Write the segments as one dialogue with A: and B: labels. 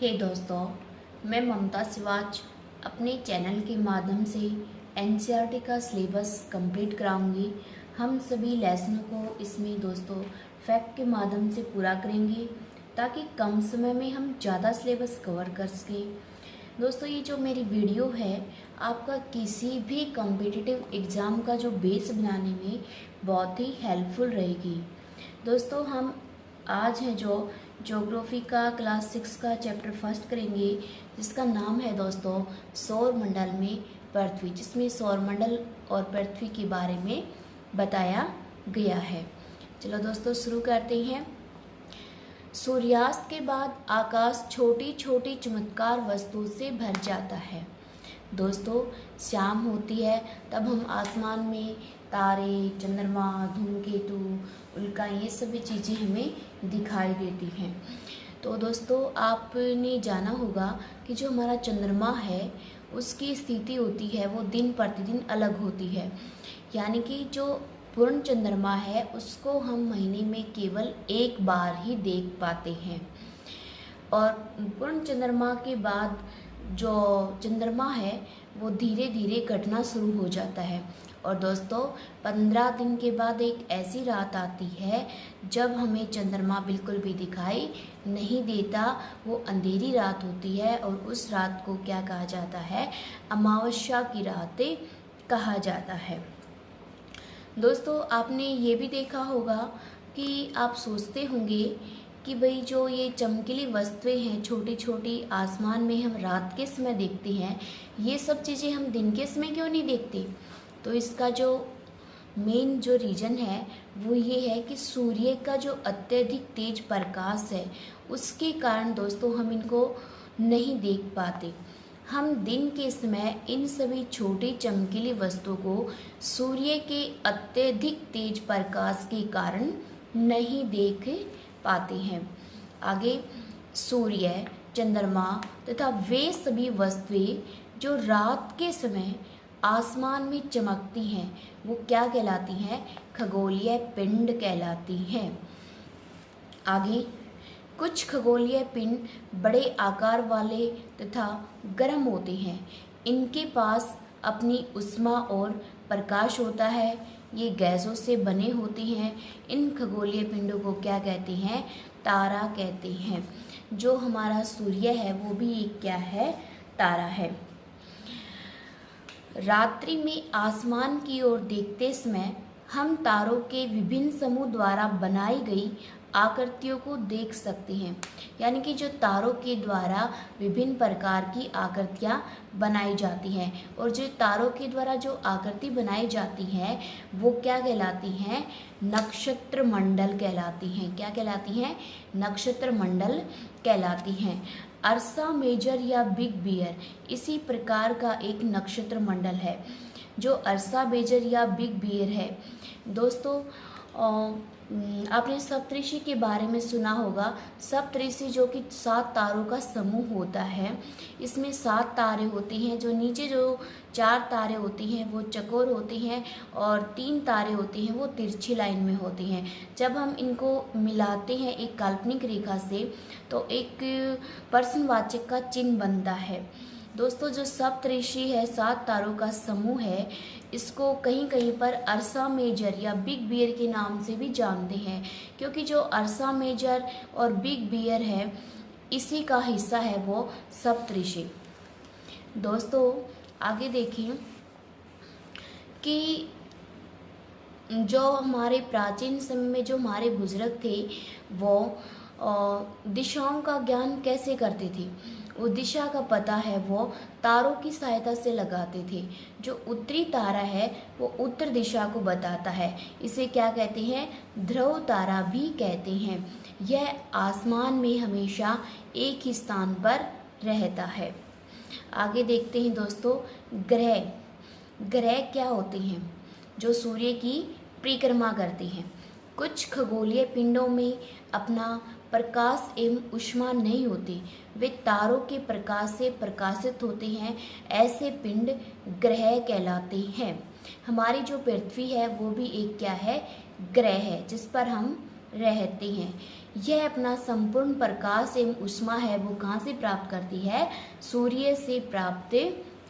A: हे दोस्तों, मैं ममता शिवाच अपने चैनल के माध्यम से एनसीईआरटी का सिलेबस कंप्लीट कराऊंगी। हम सभी लेसनों को इसमें दोस्तों फैक्ट के माध्यम से पूरा करेंगे ताकि कम समय में हम ज़्यादा सिलेबस कवर कर सकें। दोस्तों, ये जो मेरी वीडियो है आपका किसी भी कॉम्पिटिटिव एग्ज़ाम का जो बेस बनाने में बहुत ही हेल्पफुल रहेगी। दोस्तों, हम आज है जो ज्योग्राफी का क्लास 6 का चैप्टर फर्स्ट करेंगे, जिसका नाम है दोस्तों सौर मंडल में पृथ्वी, जिसमें सौर मंडल और पृथ्वी के बारे में बताया गया है। चलो दोस्तों शुरू करते हैं। सूर्यास्त के बाद आकाश छोटी छोटी चमत्कार वस्तुओं से भर जाता है। दोस्तों, शाम होती है तब हम आसमान में तारे, चंद्रमा, धूमकेतु, उल्का, ये सभी चीज़ें हमें दिखाई देती हैं। तो दोस्तों, आपने जाना होगा कि जो हमारा चंद्रमा है उसकी स्थिति होती है वो दिन प्रतिदिन अलग होती है। यानी कि जो पूर्ण चंद्रमा है उसको हम महीने में केवल एक बार ही देख पाते हैं, और पूर्ण चंद्रमा के बाद जो चंद्रमा है वो धीरे धीरे घटना शुरू हो जाता है। और दोस्तों, 15 दिन के बाद एक ऐसी रात आती है जब हमें चंद्रमा बिल्कुल भी दिखाई नहीं देता। वो अंधेरी रात होती है और उस रात को क्या कहा जाता है? अमावस्या की रात कहा जाता है। दोस्तों, आपने ये भी देखा होगा कि आप सोचते होंगे कि भाई जो ये चमकीली वस्तुएं हैं छोटी छोटी आसमान में हम रात के समय देखते हैं, ये सब चीज़ें हम दिन के समय क्यों नहीं देखते? तो इसका जो मेन जो रीज़न है वो ये है कि सूर्य का जो अत्यधिक तेज प्रकाश है उसके कारण दोस्तों हम इनको नहीं देख पाते। हम दिन के समय इन सभी छोटी चमकीली वस्तुओं को सूर्य के अत्यधिक तेज प्रकाश के कारण नहीं देख पाते हैं। आगे सूर्य, चंद्रमा तथा वे सभी वस्तुएं जो रात के समय आसमान में चमकती हैं वो क्या कहलाती हैं? खगोलीय पिंड कहलाती हैं। आगे कुछ खगोलीय पिंड बड़े आकार वाले तथा गर्म होते हैं। इनके पास अपनी ऊष्मा और प्रकाश होता है। ये गैसों से बने होते हैं। इन खगोलीय पिंडों को क्या कहते हैं? तारा कहते हैं। जो हमारा सूर्य है वो भी एक क्या है? तारा है। रात्रि में आसमान की ओर देखते समय हम तारों के विभिन्न समूह द्वारा बनाई गई आकृतियों को देख सकते हैं। यानी कि जो तारों के द्वारा विभिन्न प्रकार की आकृतियाँ बनाई जाती हैं, और जो तारों के द्वारा जो आकृति बनाई जाती हैं वो क्या कहलाती हैं? नक्षत्र मंडल कहलाती हैं। क्या कहलाती हैं? नक्षत्र मंडल कहलाती हैं। अर्सा मेजर या बिग बियर इसी प्रकार का एक नक्षत्र मंडल है जो अर्सा मेजर या बिग बियर है। दोस्तों, आपने सप्तऋषि के बारे में सुना होगा। सप्तऋषि जो कि 7 तारों का समूह होता है। इसमें 7 तारे होते हैं। जो नीचे जो 4 तारे होती हैं वो चकोर होती हैं, और 3 तारे होती हैं वो तिरछी लाइन में होती हैं। जब हम इनको मिलाते हैं एक काल्पनिक रेखा से तो एक प्रश्नवाचक का चिन्ह बनता है। दोस्तों, जो सप्तऋषि है 7 तारों का समूह है, इसको कहीं कहीं पर अर्सा मेजर या बिग बियर के नाम से भी जानते हैं, क्योंकि जो अर्सा मेजर और बिग बियर है इसी का हिस्सा है वो सप्तऋषि। दोस्तों, आगे देखें कि जो हमारे प्राचीन समय में जो हमारे बुजुर्ग थे वो दिशाओं का ज्ञान कैसे करते थे? वो दिशा का पता है वो तारों की सहायता से लगाते थे। जो उत्तरी तारा है वो उत्तर दिशा को बताता है। इसे क्या कहते हैं? ध्रुव तारा भी कहते हैं। यह आसमान में हमेशा एक ही स्थान पर रहता है। आगे देखते हैं दोस्तों, ग्रह। ग्रह क्या होते हैं? जो सूर्य की परिक्रमा करते हैं। कुछ खगोलीय पिंडों में अपना प्रकाश एवं ऊष्मा नहीं होती, वे तारों के प्रकाश से प्रकाशित होते हैं। ऐसे पिंड ग्रह कहलाते हैं। हमारी जो पृथ्वी है वो भी एक क्या है? ग्रह है जिस पर हम रहते हैं। यह अपना संपूर्ण प्रकाश एवं ऊष्मा है वो कहाँ से प्राप्त करती है? सूर्य से प्राप्त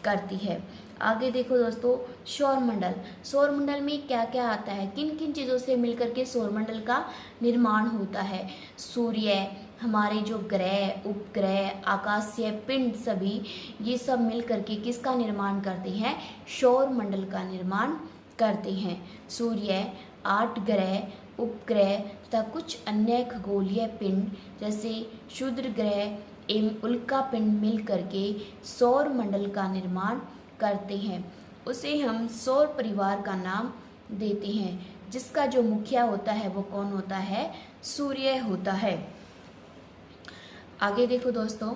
A: करती है। आगे देखो दोस्तों, सौरमंडल। सौरमंडल में क्या क्या आता है, किन किन चीज़ों से मिलकर के सौरमंडल का निर्माण होता है? सूर्य, हमारे जो ग्रह, उपग्रह, आकाशीय पिंड, सभी ये सब मिलकर के किसका निर्माण करते हैं? सौरमंडल का निर्माण करते हैं। सूर्य, 8 ग्रह, उपग्रह तथा कुछ अन्य खगोलीय पिंड जैसे क्षुद्र ग्रह एवं उल्का पिंड मिल करके सौर मंडल का निर्माण करते हैं। उसे हम सौर परिवार का नाम देते हैं, जिसका जो मुखिया होता है वो कौन होता है? सूर्य होता है। आगे देखो दोस्तों,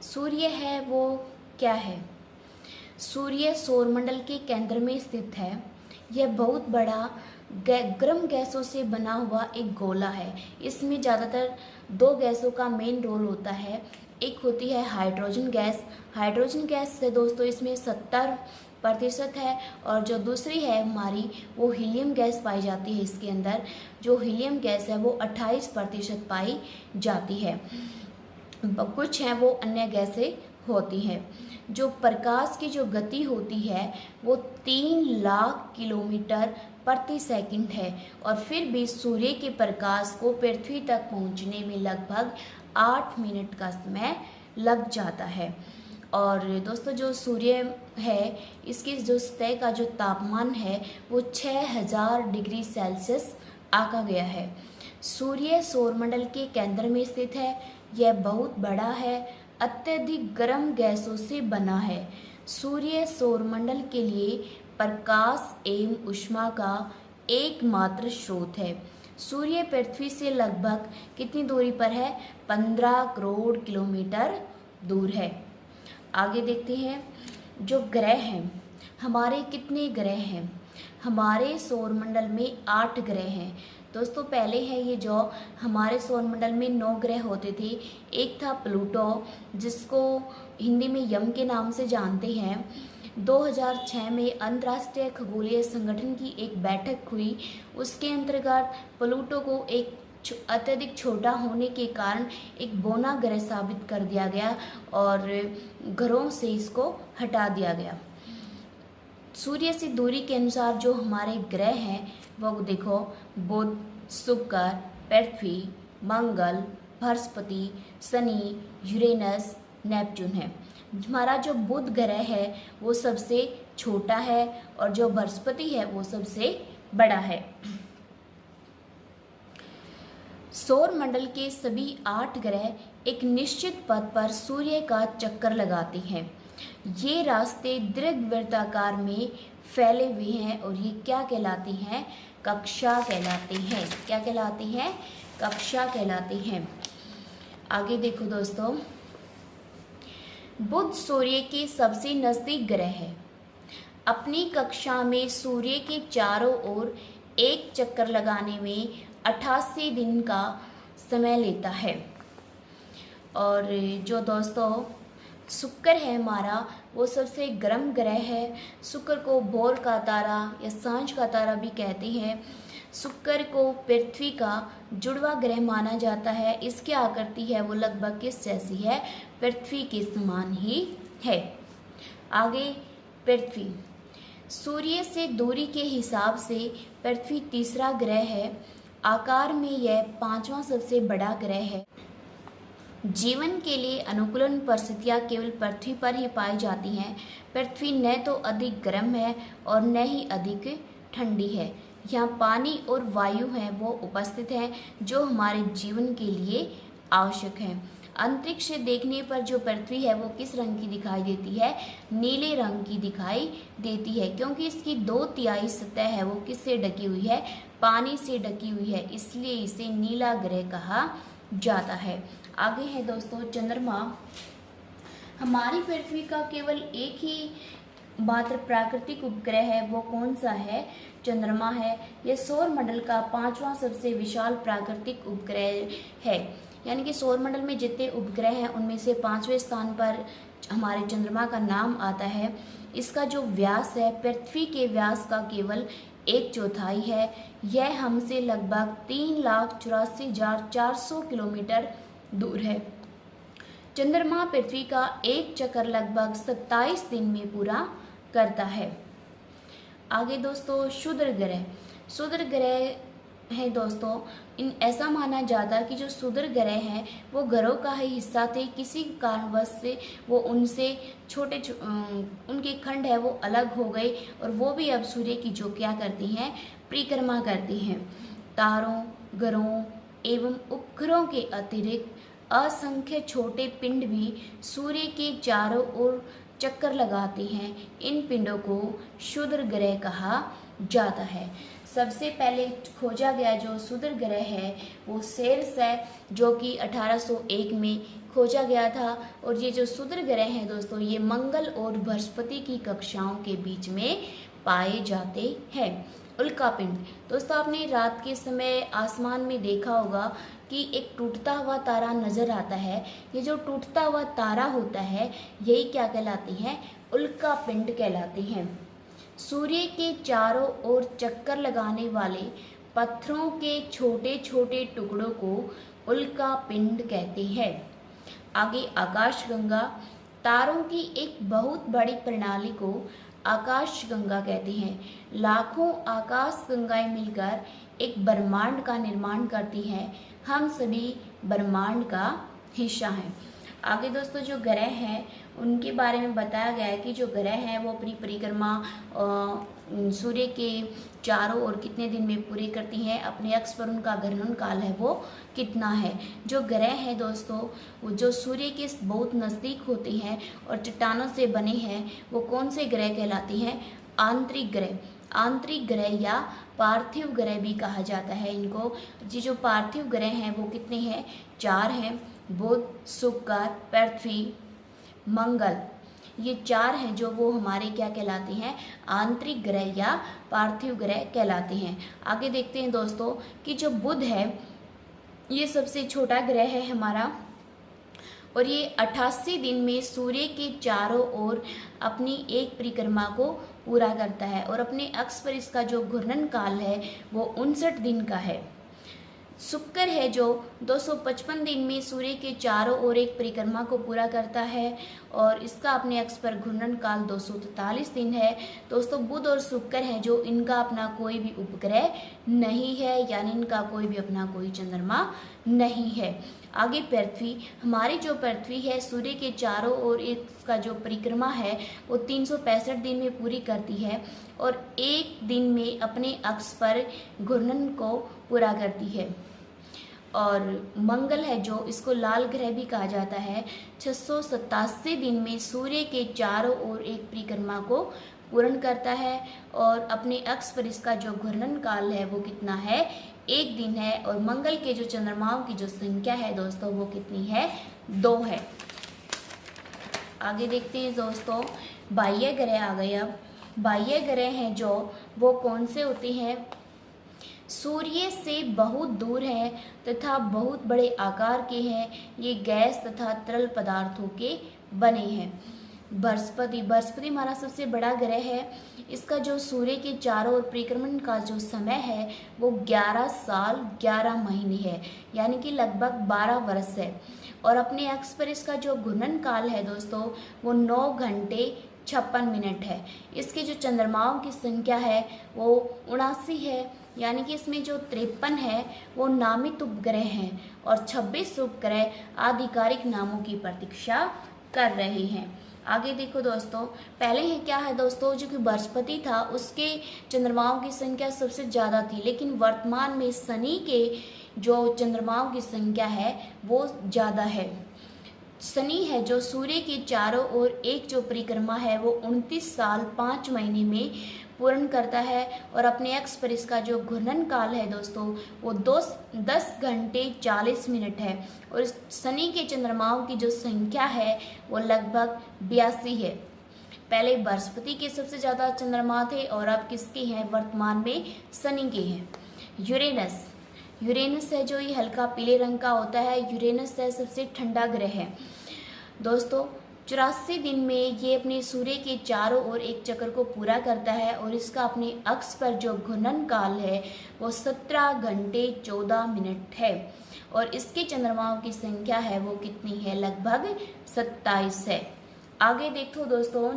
A: सूर्य है वो क्या है? सूर्य सौरमंडल के केंद्र में स्थित है। यह बहुत बड़ा गर्म गैसों से बना हुआ एक गोला है। इसमें ज़्यादातर 2 गैसों का मेन रोल होता है। एक होती है हाइड्रोजन गैस। हाइड्रोजन गैस से दोस्तों इसमें 70% है, और जो दूसरी है हमारी वो हीलियम गैस पाई जाती है इसके अंदर। जो हीलियम गैस है वो 28% पाई जाती है। कुछ हैं वो अन्य गैसें होती हैं। जो प्रकाश की जो गति होती है वो 3 लाख किलोमीटर प्रति सेकंड है, और फिर भी सूर्य के प्रकाश को पृथ्वी तक पहुंचने में लगभग 8 मिनट का समय लग जाता है। और दोस्तों जो सूर्य है इसकी जो सतह का जो तापमान है वो 6000 डिग्री सेल्सियस आंका गया है। सूर्य सौरमंडल के केंद्र में स्थित है। यह बहुत बड़ा है, अत्यधिक गर्म गैसों से बना है। सूर्य सौरमंडल के लिए प्रकाश एवं ऊष्मा का एकमात्र स्रोत है। सूर्य पृथ्वी से लगभग कितनी दूरी पर है? 15 करोड़ किलोमीटर दूर है। आगे देखते हैं, जो ग्रह हैं, हमारे कितने ग्रह हैं? हमारे सौरमंडल में 8 ग्रह हैं। दोस्तों पहले है ये जो हमारे सौरमंडल में 9 ग्रह होते थे। एक था प्लूटो, जिसको हिंदी में यम के नाम से जानते हैं। 2006 में अंतर्राष्ट्रीय खगोलीय संगठन की एक बैठक हुई। उसके अंतर्गत प्लूटो को एक अत्यधिक छोटा होने के कारण एक बौना ग्रह साबित कर दिया गया और ग्रहों से इसको हटा दिया गया। सूर्य से दूरी के अनुसार जो हमारे ग्रह हैं वो देखो, बुध, शुक्र, पृथ्वी, मंगल, बृहस्पति, शनि, यूरेनस, नेपच्यून है। हमारा जो बुध ग्रह है वो सबसे छोटा है, और जो बृहस्पति है वो सबसे बड़ा है। सौर मंडल के सभी 8 ग्रह एक निश्चित पथ पर सूर्य का चक्कर लगाते हैं। ये रास्ते दीर्घवृत्ताकार में फैले हुए हैं, और ये क्या कहलाती हैं? कक्षा कहलाती हैं। क्या कहलाती हैं? कक्षा कहलाती हैं। आगे देखो दोस्तों, बुध सूर्य के सबसे नजदीक ग्रह है। अपनी कक्षा में सूर्य के चारों ओर एक चक्कर लगाने में 88 दिन का समय लेता है। और जो दोस्तों शुक्र है हमारा, वो सबसे गर्म ग्रह है। शुक्र को भोर का तारा या सांझ का तारा भी कहते हैं। शुक्र को पृथ्वी का जुड़वा ग्रह माना जाता है। इसकी आकृति है वो लगभग किस जैसी है? पृथ्वी के समान ही है। आगे पृथ्वी, सूर्य से दूरी के हिसाब से पृथ्वी तीसरा ग्रह है। आकार में यह 5वां सबसे बड़ा ग्रह है। जीवन के लिए अनुकूलन परिस्थितियाँ केवल पृथ्वी पर ही पाई जाती हैं। पृथ्वी न तो अधिक गर्म है और न ही अधिक ठंडी है। यहाँ पानी और वायु हैं वो उपस्थित हैं, जो हमारे जीवन के लिए आवश्यक हैं। अंतरिक्ष से देखने पर जो पृथ्वी है वो किस रंग की दिखाई देती है? नीले रंग की दिखाई देती है, क्योंकि इसकी 2/3 सतह है वो किससे ढकी हुई है? पानी से ढकी हुई है, इसलिए इसे नीला ग्रह कहा जाता है। आगे है दोस्तों चंद्रमा। हमारी पृथ्वी का केवल एक ही मात्र प्राकृतिक उपग्रह है, वो कौन सा है? चंद्रमा है। यह सौर मंडल का 5वां सबसे विशाल प्राकृतिक उपग्रह है। यानी कि सौर मंडल में जितने उपग्रह हैं उनमें से 5वें स्थान पर हमारे चंद्रमा का नाम आता है। इसका जो व्यास है पृथ्वी के व्यास का केवल 1/4 है। यह हमसे लगभग 3,84,400 किलोमीटर दूर है। चंद्रमा पृथ्वी का एक चक्कर लगभग 27 दिन में पूरा करता है। आगे दोस्तों क्षुद्र ग्रह। क्षुद्र ग्रह है दोस्तों, ऐसा माना जाता है कि जो क्षुद्र ग्रह हैं वो ग्रहों का ही हिस्सा थे, किसी कारणवश से वो उनसे उनके खंड है वो अलग हो गए और वो भी अब सूर्य की जो क्या करती हैं, परिक्रमा करती हैं। तारों, ग्रहों एवं उपग्रहों के अतिरिक्त असंख्य छोटे पिंड भी सूर्य के चारों ओर चक्कर लगाते हैं। इन पिंडों को क्षुद्र ग्रह कहा जाता है। सबसे पहले खोजा गया जो क्षुद्र ग्रह है वो सेरेस है, जो कि 1801 में खोजा गया था। और ये जो क्षुद्र ग्रह हैं दोस्तों, ये मंगल और बृहस्पति की कक्षाओं के बीच में पाए जाते हैं। उल्कापिंड दोस्तों, आपने रात के समय आसमान में देखा होगा कि एक टूटता हुआ तारा नजर आता है। ये जो टूटता हुआ तारा होता है यही क्या कहलाती हैं, उल्कापिंड कहलाती हैं। सूर्य के चारों ओर चक्कर लगाने वाले पत्थरों के छोटे छोटे टुकड़ों को उल्कापिंड कहते हैं। आगे आकाशगंगा। तारों की एक बहुत बड़ी प्रणाली को आकाशगंगा कहते हैं। लाखों आकाशगंगाएं मिलकर एक ब्रह्मांड का निर्माण करती हैं। हम सभी ब्रह्मांड का हिस्सा हैं। आगे दोस्तों जो ग्रह हैं उनके बारे में बताया गया है कि जो ग्रह हैं वो अपनी परिक्रमा सूर्य के चारों ओर कितने दिन में पूरी करती हैं। अपने अक्ष पर उनका घूर्णन काल है वो कितना है। जो ग्रह हैं दोस्तों वो जो सूर्य के बहुत नज़दीक होते हैं और चट्टानों से बने हैं, वो कौन से ग्रह कहलाती हैं, आंतरिक ग्रह। आंतरिक ग्रह या पार्थिव ग्रह भी कहा जाता है इनको। ये जो पार्थिव ग्रह हैं वो कितने हैं, 4 हैं। बुध, शुक्र, पृथ्वी, मंगल, ये 4 हैं जो वो हमारे क्या कहलाते हैं, आंतरिक ग्रह या पार्थिव ग्रह कहलाते हैं। आगे देखते हैं दोस्तों कि जो बुध है ये सबसे छोटा ग्रह है हमारा और ये 88 दिन में सूर्य के चारों ओर अपनी एक परिक्रमा को पूरा करता है और अपने अक्ष पर इसका जो घूर्णन काल है वो 59 दिन का है। शुक्र है जो 255 दिन में सूर्य के चारों ओर एक परिक्रमा को पूरा करता है और इसका अपने अक्ष पर घूर्णन काल 243 दिन है। दोस्तों बुध और शुक्र है जो इनका अपना कोई भी उपग्रह नहीं है, यानी इनका कोई भी अपना कोई चंद्रमा नहीं है। आगे पृथ्वी। हमारी जो पृथ्वी है सूर्य के चारों ओर इसका जो परिक्रमा है वो 365 दिन में पूरी करती है और एक दिन में अपने अक्ष पर घूर्णन को पूरा करती है। और मंगल है जो इसको लाल ग्रह भी कहा जाता है, 687 दिन में सूर्य के चारों ओर एक परिक्रमा को पूर्ण करता है और अपने अक्ष पर इसका जो घूर्णन काल है वो कितना है, 1 दिन है। और मंगल के जो चंद्रमाओं की जो संख्या है दोस्तों वो कितनी है, 2 है। आगे देखते हैं दोस्तों बाह्य ग्रह आ गए। अब बाह्य ग्रह हैं जो वो कौन से होते हैं, सूर्य से बहुत दूर हैं तथा बहुत बड़े आकार के हैं। ये गैस तथा तरल पदार्थों के बने हैं। बृहस्पति हमारा सबसे बड़ा ग्रह है। इसका जो सूर्य के चारों ओर परिक्रमण का जो समय है वो 11 साल 11 महीने है, यानी कि लगभग 12 वर्ष है। और अपने अक्ष पर इसका जो घूर्णन काल है दोस्तों वो 9 घंटे 56 मिनट है। इसके जो चंद्रमाओं की संख्या है वो 79 है, यानी कि इसमें जो 53 है वो नामित उपग्रह हैं और 26 उपग्रह आधिकारिक नामों की प्रतीक्षा कर रहे हैं। आगे देखो दोस्तों, पहले ही क्या है दोस्तों, जो कि बृहस्पति था उसके चंद्रमाओं की संख्या सबसे ज़्यादा थी, लेकिन वर्तमान में शनि के जो चंद्रमाओं की संख्या है वो ज़्यादा है। शनि है जो सूर्य के चारों ओर एक जो परिक्रमा है वो 29 साल 5 महीने में पूर्ण करता है और अपने अक्ष पर इसका जो घूर्णन काल है दोस्तों वो 10 घंटे 40 मिनट है। और शनि के चंद्रमाओं की जो संख्या है वो लगभग 82 है। पहले बृहस्पति के सबसे ज़्यादा चंद्रमा थे और अब किसके हैं, वर्तमान में शनि के हैं। यूरेनस है जो ये हल्का पीले रंग का होता है। यूरेनस है सबसे ठंडा ग्रह है दोस्तों। 84 दिन में ये अपने सूर्य के चारों ओर एक चक्कर को पूरा करता है और इसका अपने अक्ष पर जो घूर्णन काल है वो 17 घंटे 14 मिनट है। और इसके चंद्रमाओं की संख्या है वो कितनी है, लगभग 27 है। आगे देखो दोस्तों,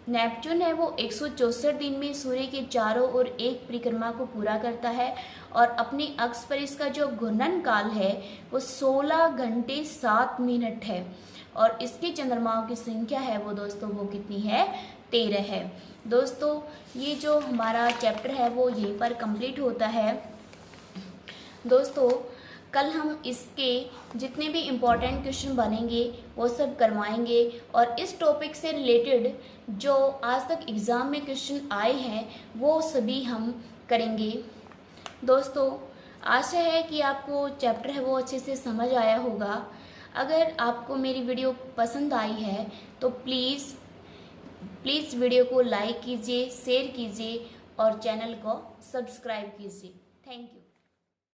A: नेपच्यून है वो 164 दिन में सूर्य के चारों ओर एक परिक्रमा को पूरा करता है और अपने अक्ष पर इसका जो घूर्णन काल है वो 16 घंटे 7 मिनट है। और इसके चंद्रमाओं की संख्या है वो दोस्तों वो कितनी है, 13 है। दोस्तों ये जो हमारा चैप्टर है वो यहीं पर कंप्लीट होता है। दोस्तों कल हम इसके जितने भी इम्पोर्टेंट क्वेश्चन बनेंगे वो सब करवाएंगे और इस टॉपिक से रिलेटेड जो आज तक एग्ज़ाम में क्वेश्चन आए हैं वो सभी हम करेंगे। दोस्तों आशा है कि आपको चैप्टर है वो अच्छे से समझ आया होगा। अगर आपको मेरी वीडियो पसंद आई है तो प्लीज़ वीडियो को लाइक कीजिए, शेयर कीजिए और चैनल को सब्सक्राइब कीजिए। Thank you.